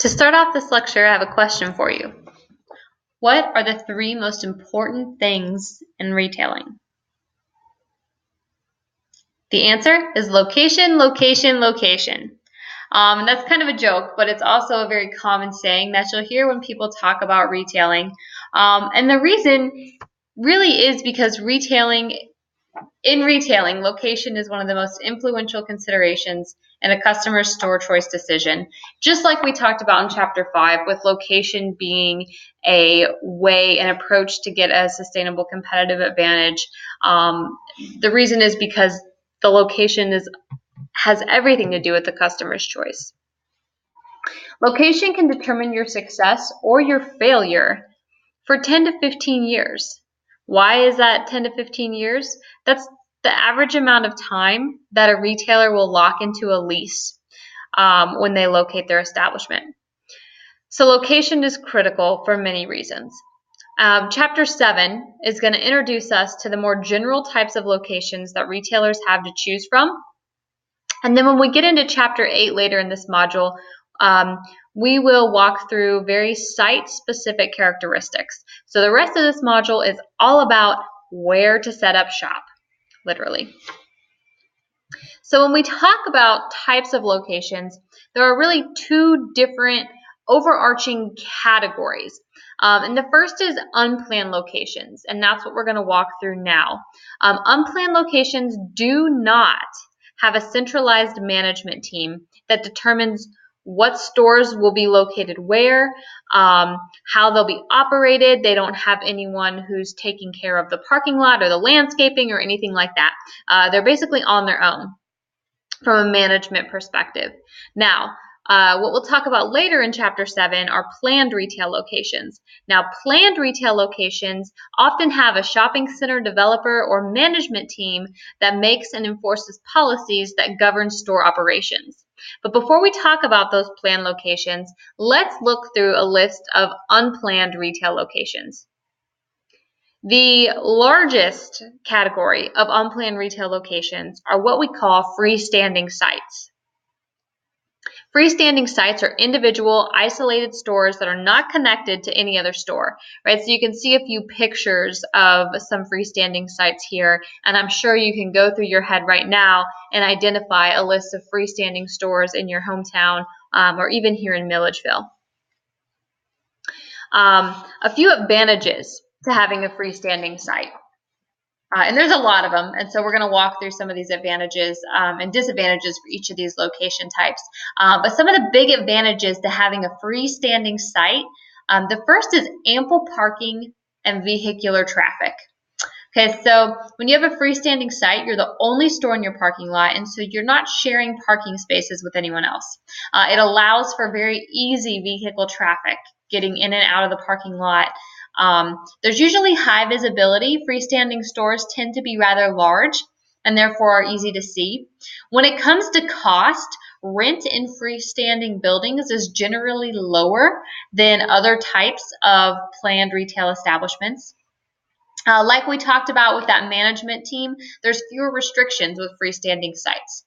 To start off this lecture, I have a question for you. What are the three most important things in retailing? The answer is location, location, location. That's kind of a joke, but it's also a very common saying that you'll hear when people talk about retailing. And the reason really is because in retailing, location is one of the most influential considerations in a customer's store choice decision. Just like we talked about in Chapter 5, with location being a way, an approach to get a sustainable competitive advantage. The reason is because the location has everything to do with the customer's choice. Location can determine your success or your failure for 10 to 15 years. Why is that 10 to 15 years? That's the average amount of time that a retailer will lock into a lease when they locate their establishment. So location is critical for many reasons. Chapter 7 is going to introduce us to the more general types of locations that retailers have to choose from. And then when we get into Chapter 8 later in this module, we will walk through very site-specific characteristics. So the rest of this module is all about where to set up shop, literally. So when we talk about types of locations, there are really two different overarching categories. And the first is unplanned locations, and that's what we're going to walk through now. Unplanned locations do not have a centralized management team that determines what stores will be located where, how they'll be operated. They don't have anyone who's taking care of the parking lot or the landscaping or anything like that. They're basically on their own from a management perspective. Now, what we'll talk about later in Chapter 7 are planned retail locations. Now, planned retail locations often have a shopping center developer or management team that makes and enforces policies that govern store operations. But before we talk about those planned locations, let's look through a list of unplanned retail locations. The largest category of unplanned retail locations are what we call freestanding sites. Freestanding sites are individual, isolated stores that are not connected to any other store, right? So you can see a few pictures of some freestanding sites here, and I'm sure you can go through your head right now and identify a list of freestanding stores in your hometown or even here in Milledgeville. A few advantages to having a freestanding site. And there's a lot of them, and so we're going to walk through some of these advantages and disadvantages for each of these location types. But some of the big advantages to having a freestanding site, the first is ample parking and vehicular traffic. Okay, so when you have a freestanding site, you're the only store in your parking lot, and so you're not sharing parking spaces with anyone else. It allows for very easy vehicle traffic getting in and out of the parking lot. There's usually high visibility. Freestanding stores tend to be rather large and therefore are easy to see. When it comes to cost, rent in freestanding buildings is generally lower than other types of planned retail establishments. Like we talked about with that management team, there's fewer restrictions with freestanding sites.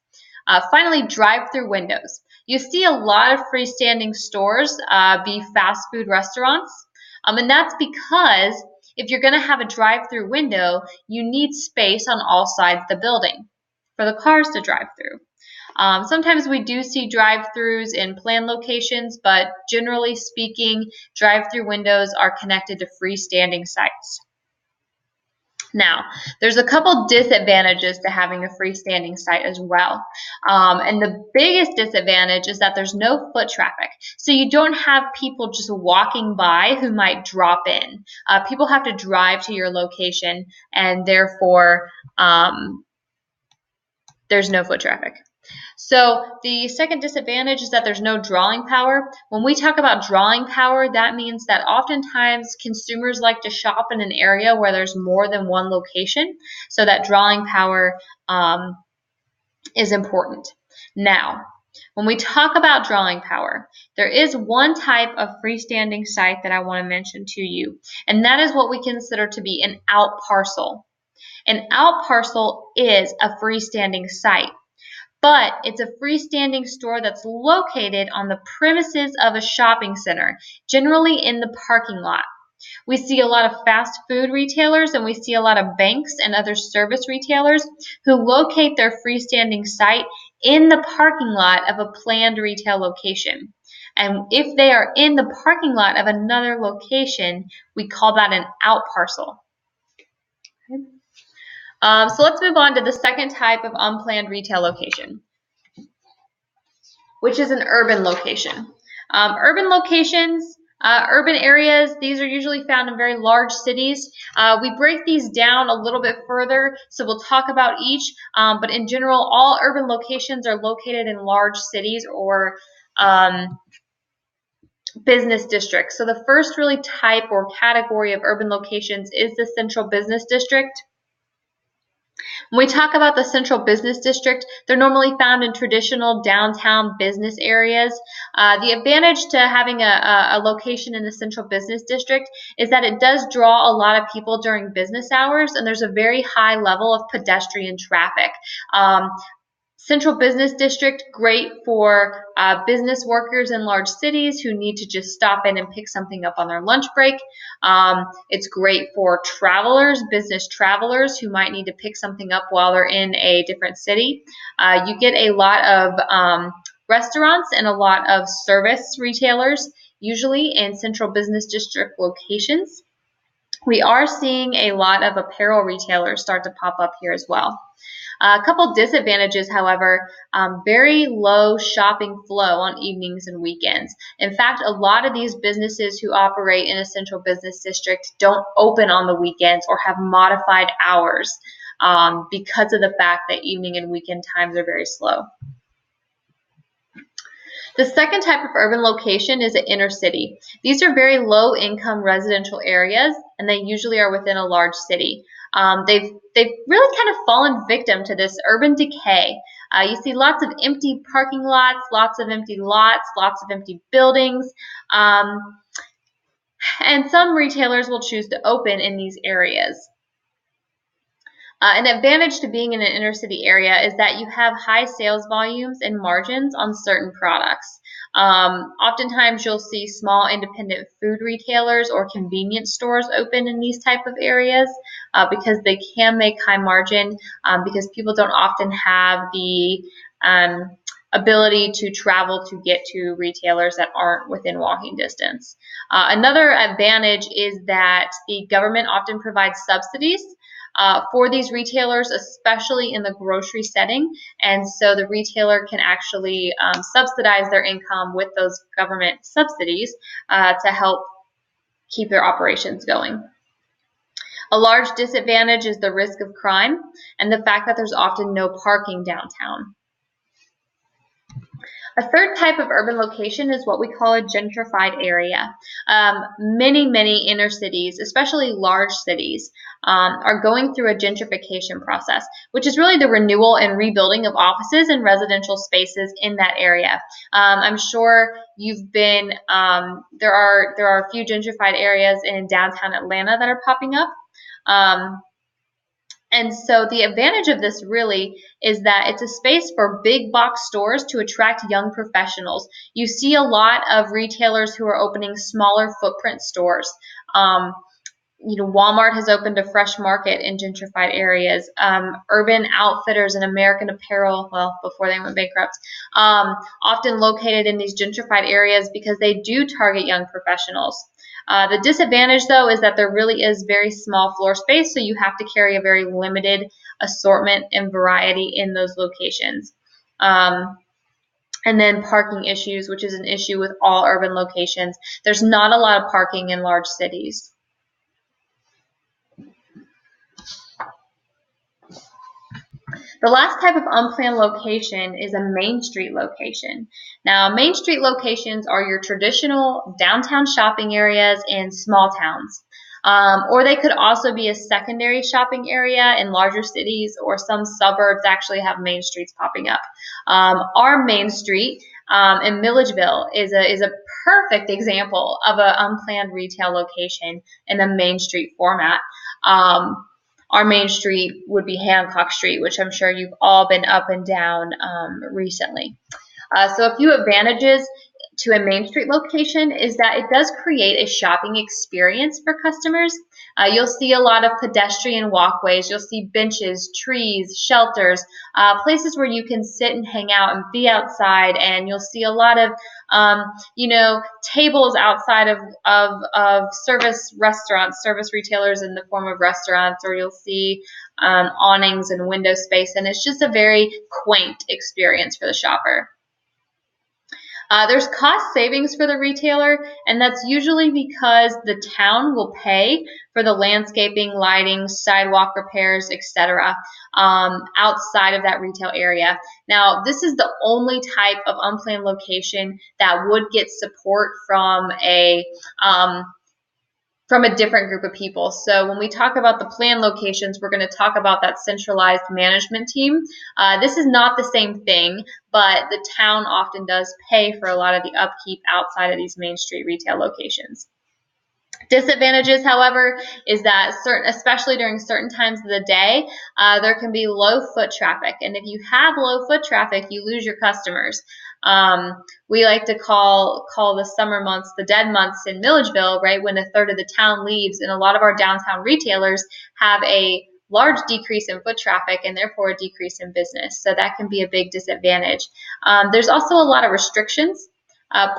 Finally, drive-through windows. You see a lot of freestanding stores be fast food restaurants. And that's because if you're going to have a drive-through window, you need space on all sides of the building for the cars to drive through. Sometimes we do see drive-throughs in planned locations, but generally speaking, drive-through windows are connected to freestanding sites. Now, there's a couple disadvantages to having a freestanding site as well. And the biggest disadvantage is that there's no foot traffic. So you don't have people just walking by who might drop in. People have to drive to your location, and therefore there's no foot traffic. So the second disadvantage is that there's no drawing power. When we talk about drawing power, that means that oftentimes consumers like to shop in an area where there's more than one location. So that drawing power is important. Now, when we talk about drawing power, there is one type of freestanding site that I want to mention to you, and that is what we consider to be an out parcel. An out parcel is a freestanding site. but it's a freestanding store that's located on the premises of a shopping center, generally in the parking lot. We see a lot of fast food retailers, and we see a lot of banks and other service retailers who locate their freestanding site in the parking lot of a planned retail location. And if they are in the parking lot of another location, we call that an out parcel. Okay. So let's move on to the second type of unplanned retail location, which is an urban location. Urban locations, urban areas, these are usually found in very large cities. We break these down a little bit further, so we'll talk about each, but in general, all urban locations are located in large cities or business districts. So the first really type or category of urban locations is the central business district. When we talk about the central business district, they're normally found in traditional downtown business areas. The advantage to having a location in the central business district is that it does draw a lot of people during business hours, and there's a very high level of pedestrian traffic. Central Business District, great for business workers in large cities who need to just stop in and pick something up on their lunch break. It's great for travelers, business travelers who might need to pick something up while they're in a different city. You get a lot of restaurants and a lot of service retailers, usually in Central Business District locations. We are seeing a lot of apparel retailers start to pop up here as well. A couple disadvantages, however, very low shopping flow on evenings and weekends. In fact, a lot of these businesses who operate in a central business district don't open on the weekends or have modified hours because of the fact that evening and weekend times are very slow. The second type of urban location is an inner city. These are very low income residential areas, and they usually are within a large city. They've really kind of fallen victim to this urban decay. You see lots of empty parking lots, lots of empty lots, lots of empty buildings, and some retailers will choose to open in these areas. An advantage to being in an inner city area is that you have high sales volumes and margins on certain products. Oftentimes you'll see small independent food retailers or convenience stores open in these type of areas because they can make high margin because people don't often have the ability to travel to get to retailers that aren't within walking distance. Another advantage is that the government often provides subsidies for these retailers, especially in the grocery setting, and so the retailer can actually subsidize their income with those government subsidies to help keep their operations going. A large disadvantage is the risk of crime and the fact that there's often no parking downtown. A third type of urban location is what we call a gentrified area. Many inner cities, especially large cities, are going through a gentrification process, which is really the renewal and rebuilding of offices and residential spaces in that area. I'm sure you've been, there are a few gentrified areas in downtown Atlanta that are popping up. And so the advantage of this really is that it's a space for big box stores to attract young professionals. You see a lot of retailers who are opening smaller footprint stores. Walmart has opened a Fresh Market in gentrified areas. Urban Outfitters and American Apparel, well, before they went bankrupt, often located in these gentrified areas because they do target young professionals. The disadvantage, though, is that there really is very small floor space, so you have to carry a very limited assortment and variety in those locations. And then parking issues, which is an issue with all urban locations. There's not a lot of parking in large cities. The last type of unplanned location is a Main Street location. Now, Main Street locations are your traditional downtown shopping areas in small towns. Or they could also be a secondary shopping area in larger cities, or some suburbs actually have main streets popping up. Our Main Street in Milledgeville is a perfect example of an unplanned retail location in the Main Street format. our main street would be Hancock Street, which I'm sure you've all been up and down recently. So a few advantages to a Main Street location is that it does create a shopping experience for customers. You'll see a lot of pedestrian walkways. You'll see benches, trees, shelters, places where you can sit and hang out and be outside. And you'll see a lot of, tables outside of service restaurants, service retailers in the form of restaurants, or you'll see awnings and window space. And it's just a very quaint experience for the shopper. There's cost savings for the retailer, and that's usually because the town will pay for the landscaping, lighting, sidewalk repairs, etc. Outside of that retail area. Now, this is the only type of unplanned location that would get support from a different group of people. So when we talk about the planned locations, we're going to talk about that centralized management team. This is not the same thing, but the town often does pay for a lot of the upkeep outside of these Main Street retail locations. Disadvantages, however, is that especially during certain times of the day, there can be low foot traffic. And if you have low foot traffic, you lose your customers. We like to call the summer months the dead months in Milledgeville, right, when a third of the town leaves, and a lot of our downtown retailers have a large decrease in foot traffic and therefore a decrease in business. So that can be a big disadvantage. There's also a lot of restrictions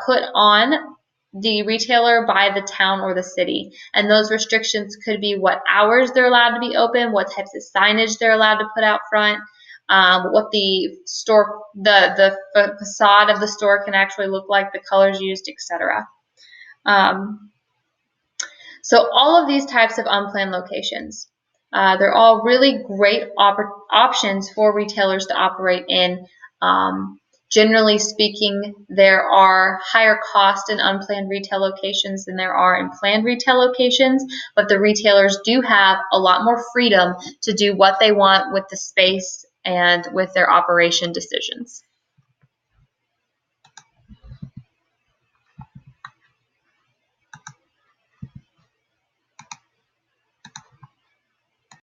put on the retailer by the town or the city, and those restrictions could be what hours they're allowed to be open, what types of signage they're allowed to put out front, what the store, the facade of the store can actually look like, the colors used, etc. So all of these types of unplanned locations, they're all really great options for retailers to operate in. Generally speaking, there are higher cost in unplanned retail locations than there are in planned retail locations, but the retailers do have a lot more freedom to do what they want with the space and with their operation decisions.